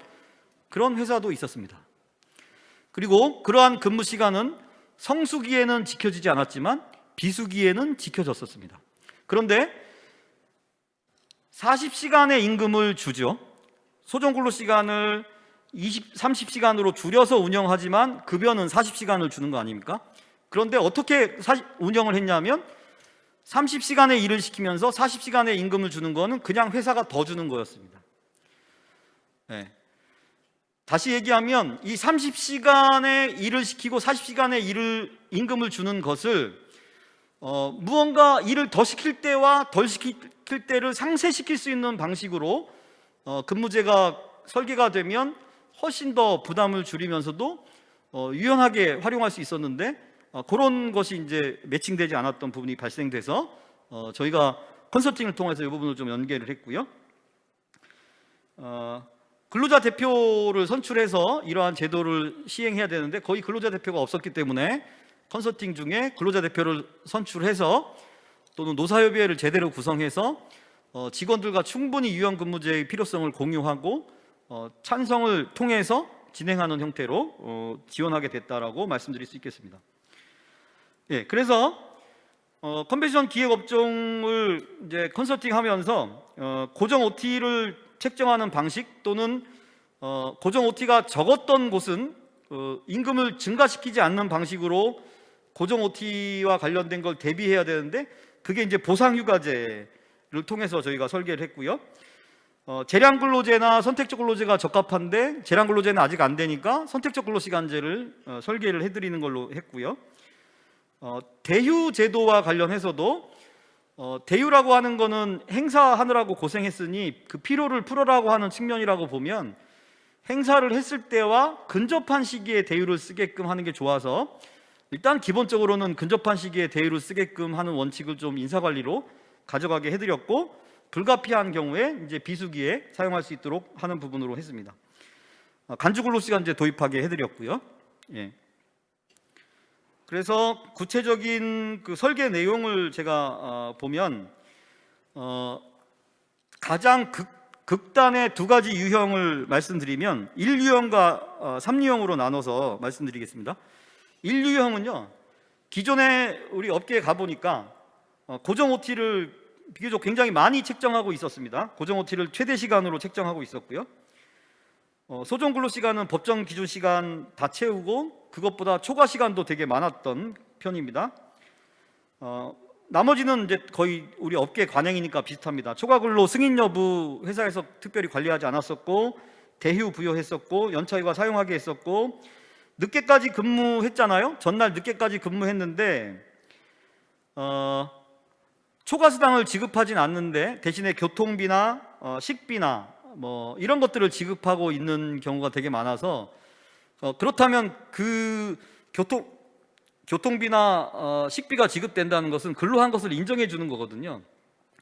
그런 회사도 있었습니다. 그리고 그러한 근무시간은 성수기에는 지켜지지 않았지만 비수기에는 지켜졌었습니다. 그런데 40시간의 임금을 주죠. 소정근로시간을 30시간으로 줄여서 운영하지만 급여는 40시간을 주는 거 아닙니까? 그런데 어떻게 운영을 했냐면 30시간의 일을 시키면서 40시간의 임금을 주는 거는 그냥 회사가 더 주는 거였습니다. 네. 다시 얘기하면 이 30시간의 일을 시키고 40시간의 임금을 주는 것을 무언가 일을 더 시킬 때와 덜 시킬 때를 상쇄시킬 수 있는 방식으로 근무제가 설계가 되면 훨씬 더 부담을 줄이면서도 유연하게 활용할 수 있었는데 그런 것이 이제 매칭되지 않았던 부분이 발생돼서 저희가 컨설팅을 통해서 이 부분을 좀 연계를 했고요. 근로자 대표를 선출해서 이러한 제도를 시행해야 되는데 거의 근로자 대표가 없었기 때문에 컨설팅 중에 근로자 대표를 선출해서 또는 노사협의회를 제대로 구성해서 직원들과 충분히 유연근무제의 필요성을 공유하고 찬성을 통해서 진행하는 형태로 지원하게 됐다라고 말씀드릴 수 있겠습니다. 예, 그래서 컨벤션 기획 업종을 이제 컨설팅하면서 고정 OT를 책정하는 방식 또는 고정 OT가 적었던 곳은 임금을 증가시키지 않는 방식으로 고정 OT와 관련된 걸 대비해야 되는데 그게 이제 보상휴가제를 통해서 저희가 설계를 했고요. 재량근로제나 선택적 근로제가 적합한데 재량근로제는 아직 안 되니까 선택적 근로시간제를 설계를 해드리는 걸로 했고요. 대휴제도와 관련해서도 대휴라고 하는 거는 행사하느라고 고생했으니 그 피로를 풀어라고 하는 측면이라고 보면 행사를 했을 때와 근접한 시기에 대휴를 쓰게끔 하는 게 좋아서 일단 기본적으로는 근접한 시기에 대휴를 쓰게끔 하는 원칙을 좀 인사관리로 가져가게 해드렸고 불가피한 경우에 이제 비수기에 사용할 수 있도록 하는 부분으로 했습니다. 간주근로시간제 도입하게 해드렸고요. 예. 그래서 구체적인 그 설계 내용을 제가 보면 가장 극단의 2가지 유형을 말씀드리면 1유형과 3유형으로 나눠서 말씀드리겠습니다. 1유형은요, 기존에 우리 업계에 가보니까 고정 OT를 비교적 굉장히 많이 책정하고 있었습니다. 고정 OT를 최대 시간으로 책정하고 있었고요. 소정 근로 시간은 법정 기준 시간 다 채우고 그것보다 초과 시간도 되게 많았던 편입니다. 나머지는 이제 거의 우리 업계 관행이니까 비슷합니다. 초과 근로 승인 여부 회사에서 특별히 관리하지 않았었고, 대휴 부여했었고, 연차휴가 사용하게 했었고, 늦게까지 근무했잖아요. 전날 늦게까지 근무했는데 초과 수당을 지급하진 않는데 대신에 교통비나 식비나 뭐 이런 것들을 지급하고 있는 경우가 되게 많아서, 그렇다면 그 교통비나 식비가 지급된다는 것은 근로한 것을 인정해 주는 거거든요.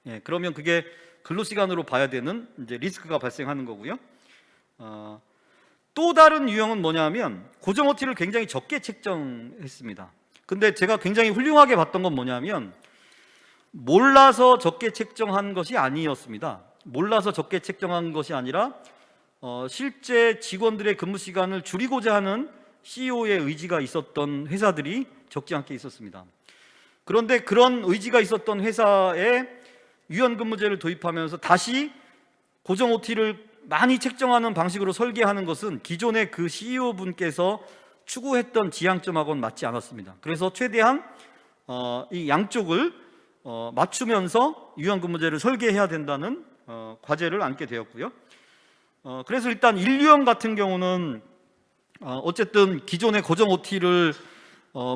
예, 그러면 그게 근로시간으로 봐야 되는 이제 리스크가 발생하는 거고요. 또 다른 유형은 뭐냐면 고정 OT를 굉장히 적게 책정했습니다. 근데 제가 굉장히 훌륭하게 봤던 건 뭐냐면 몰라서 적게 책정한 것이 아니었습니다. 몰라서 적게 책정한 것이 아니라 실제 직원들의 근무 시간을 줄이고자 하는 CEO의 의지가 있었던 회사들이 적지 않게 있었습니다. 그런데 그런 의지가 있었던 회사에 유연근무제를 도입하면서 다시 고정 OT를 많이 책정하는 방식으로 설계하는 것은 기존의 그 CEO 분께서 추구했던 지향점하고는 맞지 않았습니다. 그래서 최대한 이 양쪽을 맞추면서 유연근무제를 설계해야 된다는 과제를 안게 되었고요. 그래서 일단 1유형 같은 경우는 어쨌든 기존의 고정 OT를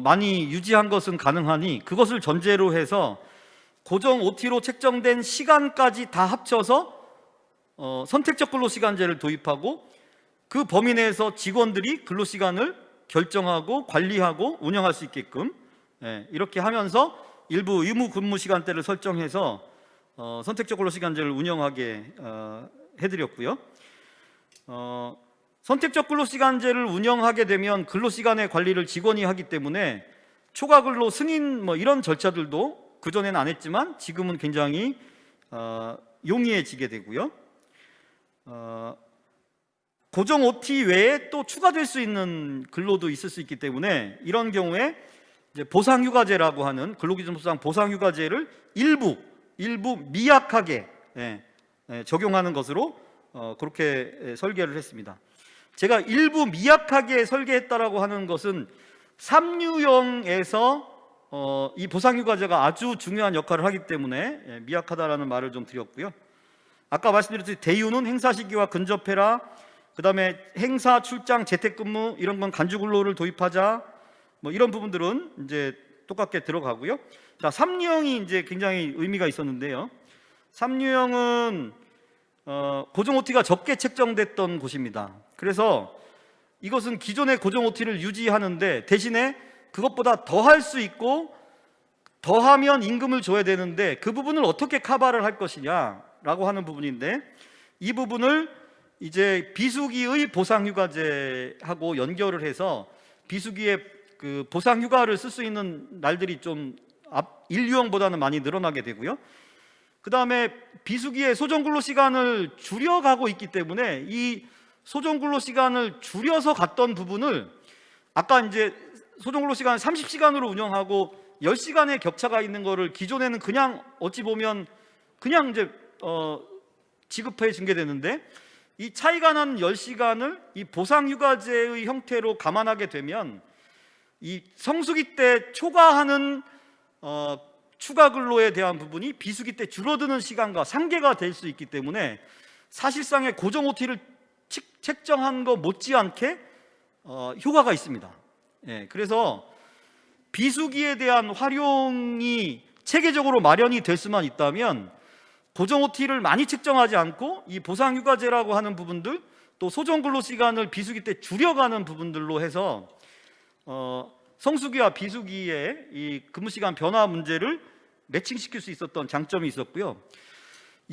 많이 유지한 것은 가능하니 그것을 전제로 해서 고정 OT로 책정된 시간까지 다 합쳐서 선택적 근로시간제를 도입하고 그 범위 내에서 직원들이 근로시간을 결정하고 관리하고 운영할 수 있게끔 이렇게 하면서 일부 의무 근무 시간대를 설정해서 선택적 근로시간제를 운영하게 해드렸고요. 선택적 근로시간제를 운영하게 되면 근로시간의 관리를 직원이 하기 때문에 초과 근로 승인 뭐 이런 절차들도 그전에는 안 했지만 지금은 굉장히 용이해지게 되고요. 고정 OT 외에 또 추가될 수 있는 근로도 있을 수 있기 때문에 이런 경우에 이제 보상휴가제라고 하는 근로기준법상 보상휴가제를 일부 미약하게 적용하는 것으로 그렇게 설계를 했습니다. 제가 일부 미약하게 설계했다라고 하는 것은 3유형에서 이 보상휴가제가 아주 중요한 역할을 하기 때문에 미약하다라는 말을 좀 드렸고요. 아까 말씀드렸듯이 대유는 행사 시기와 근접해라, 그 다음에 행사, 출장, 재택근무 이런 건 간주근로를 도입하자, 뭐 이런 부분들은 이제 똑같게 들어가고요. 자, 3유형이 이제 굉장히 의미가 있었는데요. 3유형은 고정 OT가 적게 책정됐던 곳입니다. 그래서 이것은 기존의 고정 OT를 유지하는데 대신에 그것보다 더 할 수 있고 더하면 임금을 줘야 되는데 그 부분을 어떻게 커버를 할 것이냐라고 하는 부분인데, 이 부분을 이제 비수기의 보상휴가제하고 연결을 해서 비수기의 그 보상휴가를 쓸 수 있는 날들이 좀 1유형보다는 많이 늘어나게 되고요. 그 다음에 비수기의 소정근로시간을 줄여가고 있기 때문에 이 소정근로시간을 줄여서 갔던 부분을 아까 이제 소정근로시간을 30시간으로 운영하고 10시간의 격차가 있는 거를 기존에는 그냥 어찌 보면 그냥 이제 지급해 준 게 되는데, 이 차이가 나는 10시간을 이 보상휴가제의 형태로 감안하게 되면 이 성수기 때 초과하는 추가 근로에 대한 부분이 비수기 때 줄어드는 시간과 상계가 될 수 있기 때문에 사실상의 고정 OT를 책정한 거 못지않게 효과가 있습니다. 그래서 비수기에 대한 활용이 체계적으로 마련이 될 수만 있다면 고정 OT를 많이 책정하지 않고 이 보상휴가제라고 하는 부분들, 또 소정근로시간을 비수기 때 줄여가는 부분들로 해서 성수기와 비수기의 이 근무시간 변화 문제를 매칭시킬 수 있었던 장점이 있었고요.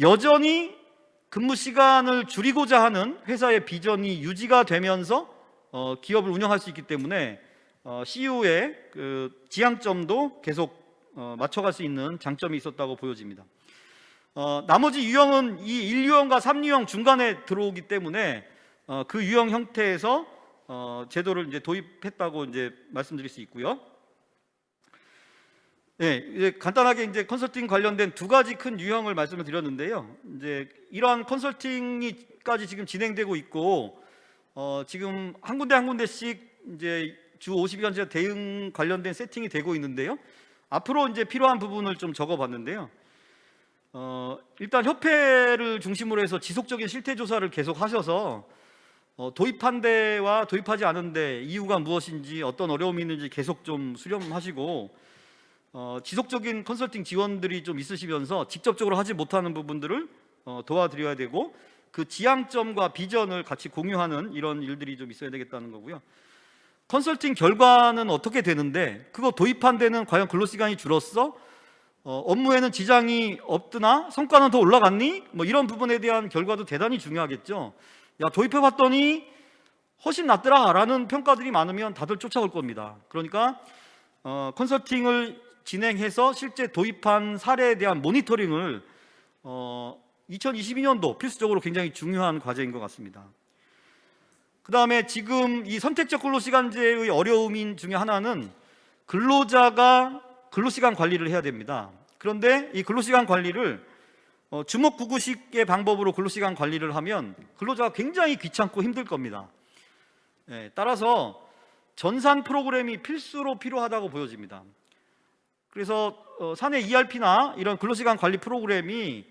여전히 근무시간을 줄이고자 하는 회사의 비전이 유지가 되면서 기업을 운영할 수 있기 때문에 CEO의 그 지향점도 계속 맞춰갈 수 있는 장점이 있었다고 보여집니다. 나머지 유형은 이 1유형과 3유형 중간에 들어오기 때문에 그 유형 형태에서 제도를 이제 도입했다고 이제 말씀드릴 수 있고요. 이제 간단하게 이제 컨설팅 관련된 두 가지 큰 유형을 말씀을 드렸는데요. 이제 이러한 컨설팅이까지 지금 진행되고 있고 지금 한 군데 한 군데씩 이제 주 50시간제 대응 관련된 세팅이 되고 있는데요. 앞으로 이제 필요한 부분을 좀 적어봤는데요. 일단 협회를 중심으로 해서 지속적인 실태 조사를 계속 하셔서 도입한 데와 도입하지 않은 데 이유가 무엇인지, 어떤 어려움이 있는지 계속 좀 수렴하시고, 지속적인 컨설팅 지원들이 좀 있으시면서 직접적으로 하지 못하는 부분들을 도와드려야 되고, 그 지향점과 비전을 같이 공유하는 이런 일들이 좀 있어야 되겠다는 거고요. 컨설팅 결과는 어떻게 되는데, 그거 도입한 데는 과연 근로시간이 줄었어? 업무에는 지장이 없드나 성과는 더 올라갔니? 뭐 이런 부분에 대한 결과도 대단히 중요하겠죠. 야, 도입해봤더니 훨씬 낫더라 라는 평가들이 많으면 다들 쫓아올 겁니다. 그러니까 컨설팅을 진행해서 실제 도입한 사례에 대한 모니터링을 2022년도 필수적으로 굉장히 중요한 과제인 것 같습니다. 그 다음에 지금 이 선택적 근로시간제의 어려움 중에 하나는 근로자가 근로시간 관리를 해야 됩니다. 그런데 이 근로시간 관리를 주먹구구식의 방법으로 근로시간 관리를 하면 근로자가 굉장히 귀찮고 힘들 겁니다. 따라서 전산 프로그램이 필수로 필요하다고 보여집니다. 그래서 사내 ERP나 이런 근로시간 관리 프로그램이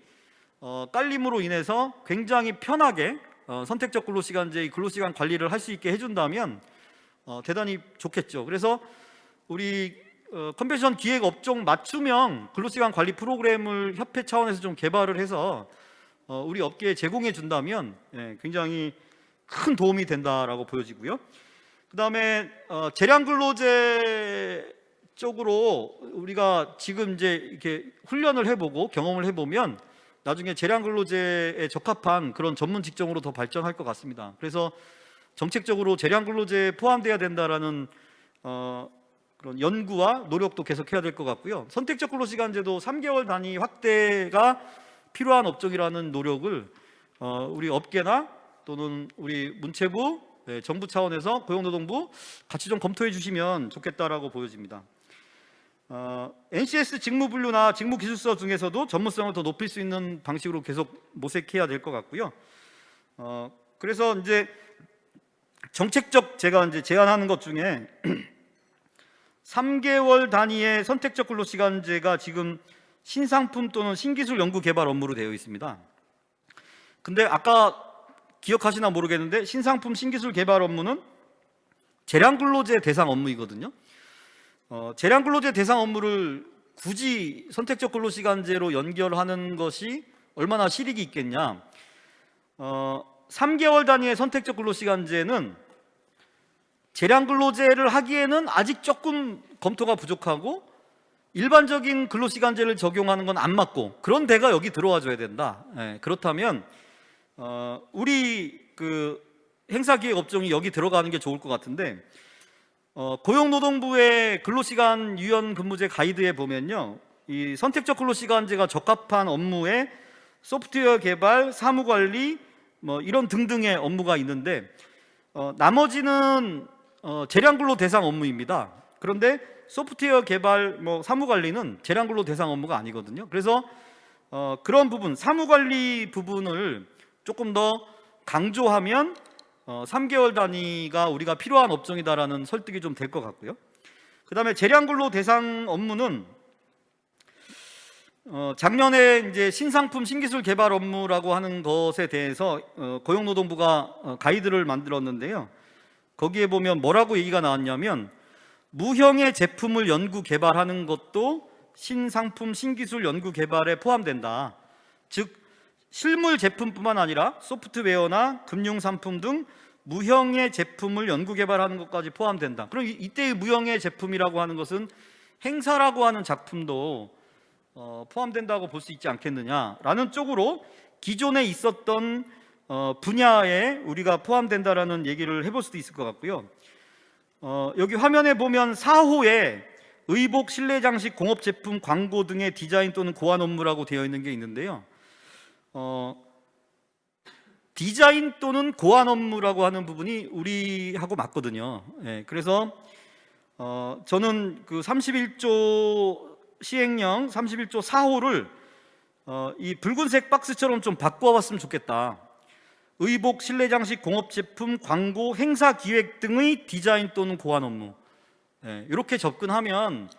깔림으로 인해서 굉장히 편하게 선택적 근로시간제의 근로시간 관리를 할 수 있게 해준다면 대단히 좋겠죠. 그래서 우리 컨벤션 기획 업종 맞춤형 근로시간 관리 프로그램을 협회 차원에서 좀 개발을 해서 우리 업계에 제공해 준다면 굉장히 큰 도움이 된다라고 보여지고요. 그 다음에 재량 근로제 쪽으로 우리가 지금 이제 이렇게 훈련을 해보고 경험을 해보면 나중에 재량 근로제에 적합한 그런 전문 직종으로 더 발전할 것 같습니다. 그래서 정책적으로 재량 근로제에 포함돼야 된다라는 그런 연구와 노력도 계속해야 될 것 같고요. 선택적 근로시간제도 3개월 단위 확대가 필요한 업종이라는 노력을 우리 업계나 또는 우리 문체부, 정부 차원에서 고용노동부 같이 좀 검토해 주시면 좋겠다라고 보여집니다. NCS 직무분류나 직무기술서 중에서도 전문성을 더 높일 수 있는 방식으로 계속 모색해야 될 것 같고요. 그래서 이제 정책적 제가 이제 제안하는 것 중에 3개월 단위의 선택적 근로시간제가 지금 신상품 또는 신기술 연구 개발 업무로 되어 있습니다. 근데 아까 기억하시나 모르겠는데 신상품 신기술 개발 업무는 재량 근로제 대상 업무이거든요. 재량 근로제 대상 업무를 굳이 선택적 근로시간제로 연결하는 것이 얼마나 실익이 있겠냐. 3개월 단위의 선택적 근로시간제는 재량 근로제를 하기에는 아직 조금 검토가 부족하고 일반적인 근로시간제를 적용하는 건 안 맞고, 그런 데가 여기 들어와 줘야 된다. 그렇다면 우리 그 행사기획 업종이 여기 들어가는 게 좋을 것 같은데, 고용노동부의 근로시간 유연 근무제 가이드에 보면요, 이 선택적 근로시간제가 적합한 업무에 소프트웨어 개발, 사무관리 뭐 이런 등등의 업무가 있는데 나머지는 재량 근로 대상 업무입니다. 그런데 소프트웨어 개발, 뭐 사무관리는 재량 근로 대상 업무가 아니거든요. 그래서 그런 부분, 사무관리 부분을 조금 더 강조하면 3개월 단위가 우리가 필요한 업종이다라는 설득이 좀 될 것 같고요. 그 다음에 재량 근로 대상 업무는 작년에 이제 신상품 신기술 개발 업무라고 하는 것에 대해서 고용노동부가 가이드를 만들었는데요. 거기에 보면 뭐라고 얘기가 나왔냐면, 무형의 제품을 연구 개발하는 것도 신상품 신기술 연구 개발에 포함된다. 즉 실물 제품뿐만 아니라 소프트웨어나 금융상품 등 무형의 제품을 연구 개발하는 것까지 포함된다. 그럼 이때의 무형의 제품이라고 하는 것은 행사라고 하는 작품도 포함된다고 볼 수 있지 않겠느냐라는 쪽으로 기존에 있었던 분야에 우리가 포함된다라는 얘기를 해볼 수도 있을 것 같고요. 여기 화면에 보면 4호에 의복, 실내장식, 공업제품, 광고 등의 디자인 또는 고안 업무라고 되어 있는 게 있는데요. 디자인 또는 고안 업무라고 하는 부분이 우리하고 맞거든요. 그래서 저는 그 31조 시행령 31조 4호를 이 붉은색 박스처럼 좀 바꿔봤으면 좋겠다. 의복, 실내장식, 공업제품, 광고, 행사 기획 등의 디자인 또는 고안 업무. 이렇게 접근하면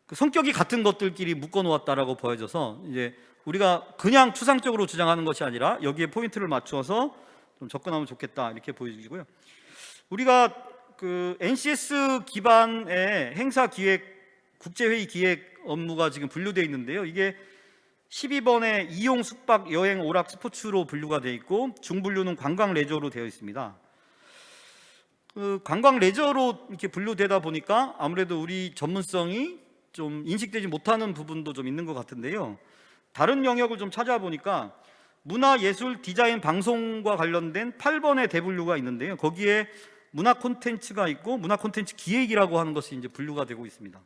그 성격이 같은 것들끼리 묶어 놓았다라고 보여져서 이제 우리가 그냥 추상적으로 주장하는 것이 아니라 여기에 포인트를 맞추어서 좀 접근하면 좋겠다 이렇게 보여지고요. 우리가 그 NCS 기반의 행사 기획, 국제회의 기획 업무가 지금 분류되어 있는데요. 이게 12번에 이용, 숙박, 여행, 오락, 스포츠로 분류가 되어 있고 중분류는 관광, 레저로 되어 있습니다. 그 관광, 레저로 이렇게 분류되다 보니까 아무래도 우리 전문성이 좀 인식되지 못하는 부분도 좀 있는 것 같은데요. 다른 영역을 좀 찾아보니까 문화, 예술, 디자인, 방송과 관련된 8번의 대분류가 있는데요. 거기에 문화 콘텐츠가 있고 문화 콘텐츠 기획이라고 하는 것이 이제 분류가 되고 있습니다.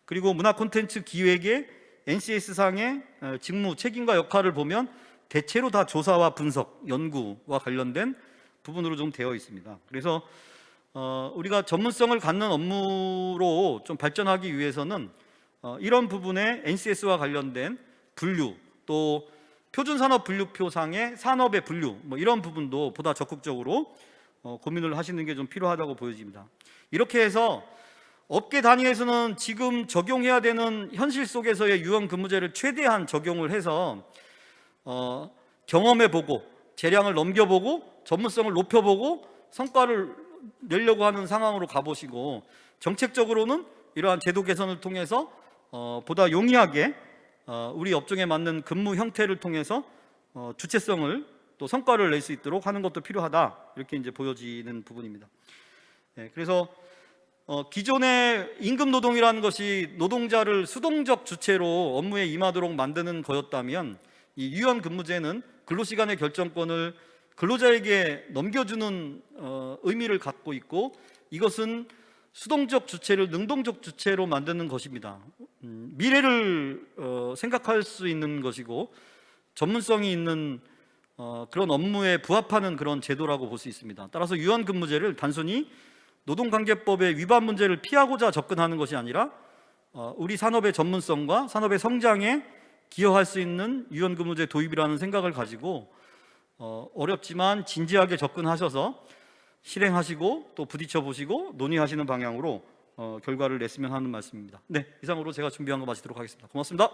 그리고 문화 콘텐츠 기획의 NCS상의 직무, 책임과 역할을 보면 대체로 다 조사와 분석, 연구와 관련된 부분으로 좀 되어 있습니다. 그래서 우리가 전문성을 갖는 업무로 좀 발전하기 위해서는 이런 부분에 NCS와 관련된 분류, 또 표준산업 분류표상의 산업의 분류, 뭐 이런 부분도 보다 적극적으로 고민을 하시는 게 좀 필요하다고 보여집니다. 이렇게 해서 업계 단위에서는 지금 적용해야 되는 현실 속에서의 유연근무제를 최대한 적용을 해서 경험해보고 재량을 넘겨보고 전문성을 높여보고 성과를 내려고 하는 상황으로 가보시고, 정책적으로는 이러한 제도 개선을 통해서 보다 용이하게 우리 업종에 맞는 근무 형태를 통해서 주체성을 또 성과를 낼 수 있도록 하는 것도 필요하다, 이렇게 이제 보여지는 부분입니다. 그래서 기존의 임금 노동이라는 것이 노동자를 수동적 주체로 업무에 임하도록 만드는 거였다면, 이 유연 근무제는 근로시간의 결정권을 근로자에게 넘겨주는 의미를 갖고 있고, 이것은 수동적 주체를 능동적 주체로 만드는 것입니다. 미래를 생각할 수 있는 것이고 전문성이 있는 그런 업무에 부합하는 그런 제도라고 볼 수 있습니다. 따라서 유연근무제를 단순히 노동관계법의 위반 문제를 피하고자 접근하는 것이 아니라 우리 산업의 전문성과 산업의 성장에 기여할 수 있는 유연근무제 도입이라는 생각을 가지고 어렵지만 진지하게 접근하셔서 실행하시고 또 부딪혀 보시고 논의하시는 방향으로 결과를 냈으면 하는 말씀입니다. 네, 이상으로 제가 준비한 거 마치도록 하겠습니다. 고맙습니다.